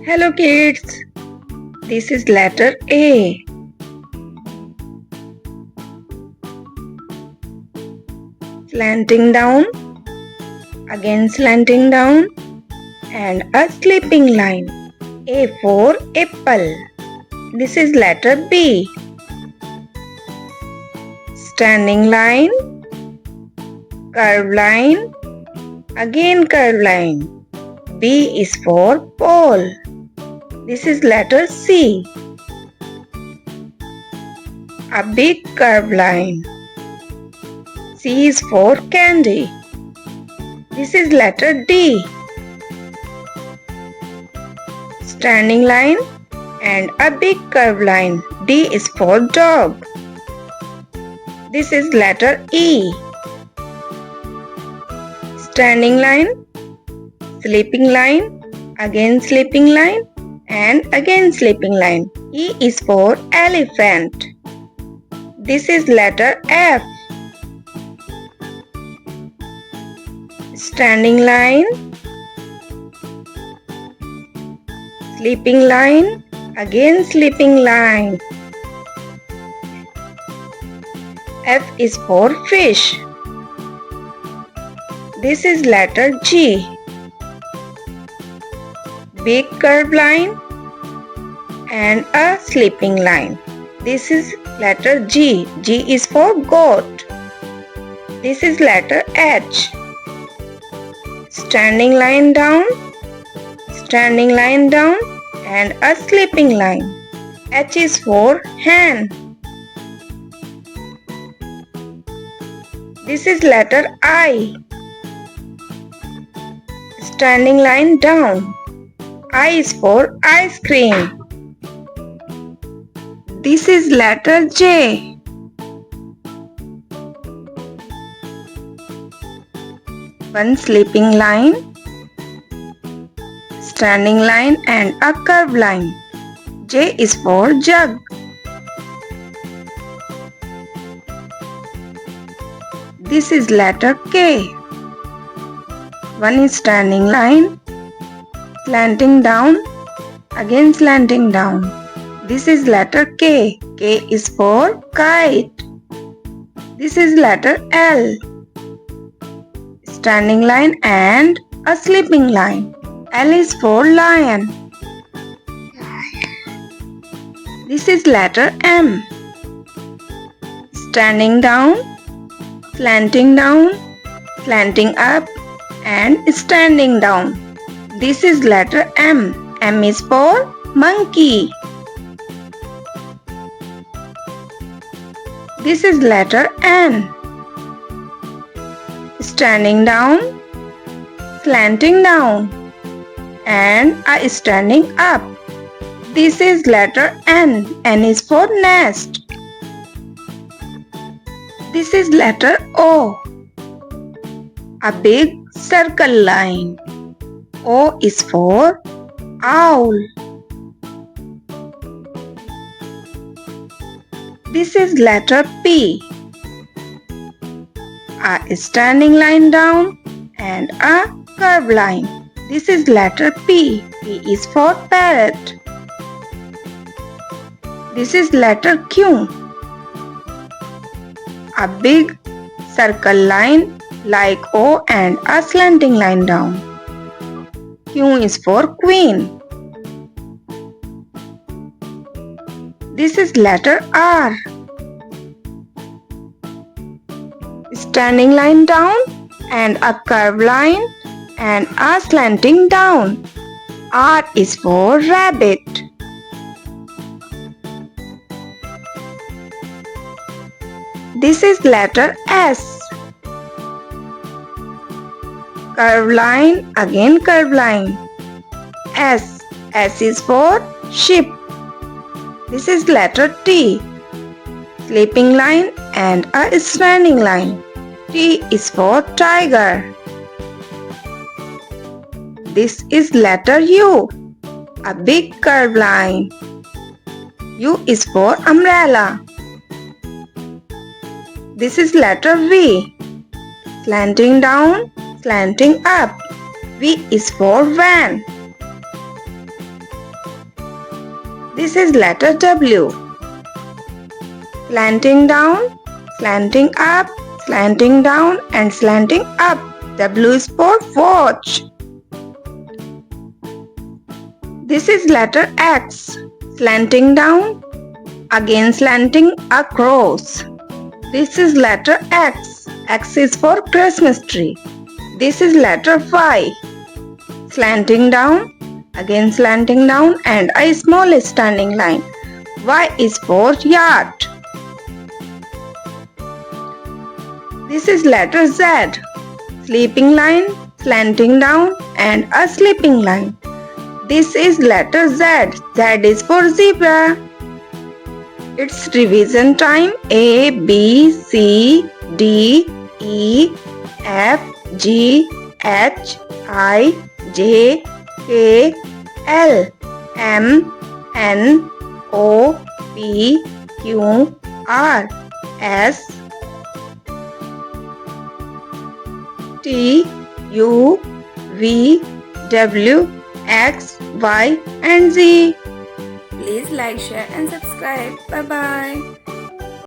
Hello kids, this is letter A. Slanting down, again slanting down, and a sleeping line. A for apple. This is letter B. Standing line, curved line, again curved line. B is for ball. This is letter C. A big curved line. C is for candy. This is letter D. Standing line and a big curved line. D is for dog. This is letter E. Standing line, sleeping line, again sleeping line, and again sleeping line. E is for elephant. This is letter F. Standing line, sleeping line, again sleeping line. F is for fish. This is letter G. Big curved line and a sleeping line. This is letter G. G is for goat. This is letter H. Standing line down, and a sleeping line. H is for hen. This is letter I. Standing line down. I is for ice cream. This is letter J. One sleeping line, standing line and a curved line. J is for jug. This is letter K. One is standing line, slanting down, again slanting down. This is letter K. K is for kite. This is letter L. Standing line and a sleeping line. L is for lion. This is letter M. Standing down, slanting up, and standing down. This is letter M. M is for monkey. This is letter N. Standing down, slanting down, and a standing up. This is letter N. N is for nest. This is letter O. A big circle line. O is for owl. This is letter P. A standing line down and a curved line. This is letter P. P is for parrot. This is letter Q. A big circle line like O and a slanting line down. Q is for queen. This is letter R. Standing line down and a curved line and a slanting down. R is for rabbit. This is letter S. Curved line, again curved line. S. S is for sheep. This is letter T. Sleeping line and a standing line. T is for tiger. This is letter U. A big curved line. U is for umbrella. This is letter V. Slanting down, slanting up. V is for van. This is letter W. Slanting down, slanting up, slanting down and slanting up. W is for watch. This is letter X. Slanting down, again slanting across. This is letter X. X is for Christmas tree. This is letter Y. Slanting down, again slanting down and a small standing line. Y is for yard. This is letter Z. Sleeping line, slanting down and a sleeping line. This is letter Z. Z is for zebra. It's revision time. A, B, C, D, E, F, G, H, I, J, K, L, M, N, O, P, Q, R, S, T, U, V, W, X, Y and Z. Please like, share and subscribe. Bye bye.